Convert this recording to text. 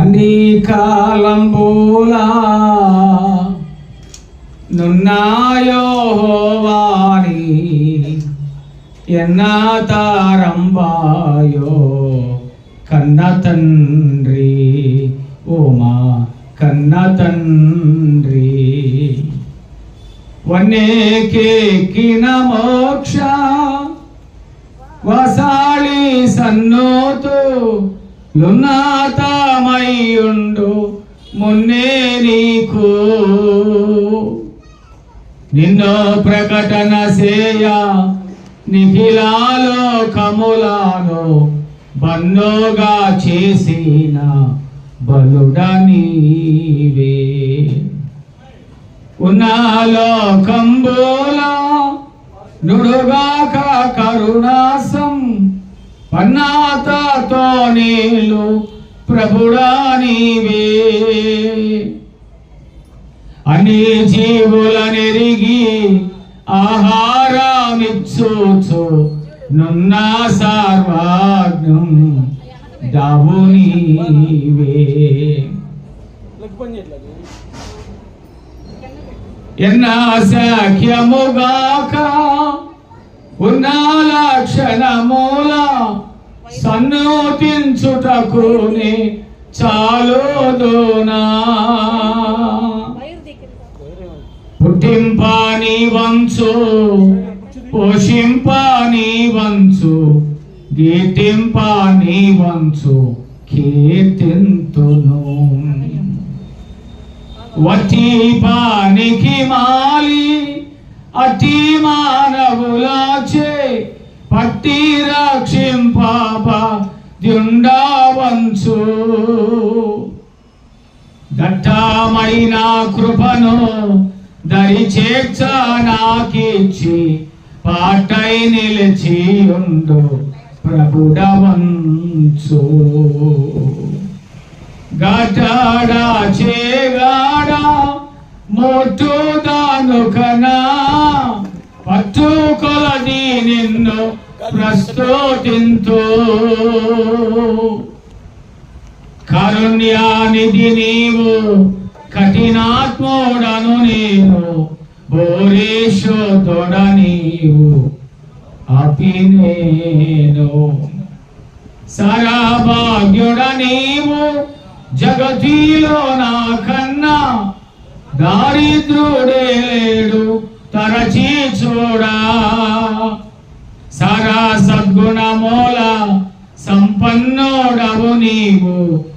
అన్ని కాలంబులా నున్నాయో వారి ఎన్నా తారంబాయో కన్న తండ్రి ఓమా కన్న తండ్రి వన్నేకెక్కిన మోక్ష వసాళి సన్నోతు లున్నాతమయ్యుండు మున్నే నీకు నిన్నో ప్రకటన సేయ నిఖిలాలోకములను బన్నోగా చేసిన బలుడా నీవే ఉన్నలోకంబులా నుడుగాక కరుణాసం పన్నాతతో నీలు ప్రభుడా నీవే అన్ని జీవులనెరిగి ఆహారమిచ్చుచు నున్న సర్వజ్ఞం దావు నీవే ఎన్న సఖ్యముగాక ఉన్న లక్షణమూల సన్నోతించుటకుని చాలుదునా పుట్టింపని వంచు పోషింపని వంచు గీతింపని వంచు కీర్తింతును వటి పానికి మాలి అటి మానవులాచే పట్టి రక్షింపాప దుండవంచు దట్టమైన కృపను దరిచేర్చ నాకిచ్చి పాటై నిలిచి ఉండు ప్రభుడవంచు గటడా చేగాడా మోటు దానుకనా పట్టు కొలది నిన్ను ప్రస్తుతింతు కారుణ్యానిధి నీవు కఠినాత్ముడను నేను భోరేశోధుడ నీవు అపినేను సరభాగ్యుడ నీవు జగతిలో నా కన్నా దారిద్రుడే లేడు తరచి చూడా సరా సద్గుణమూల సంపన్నోడవు నీవు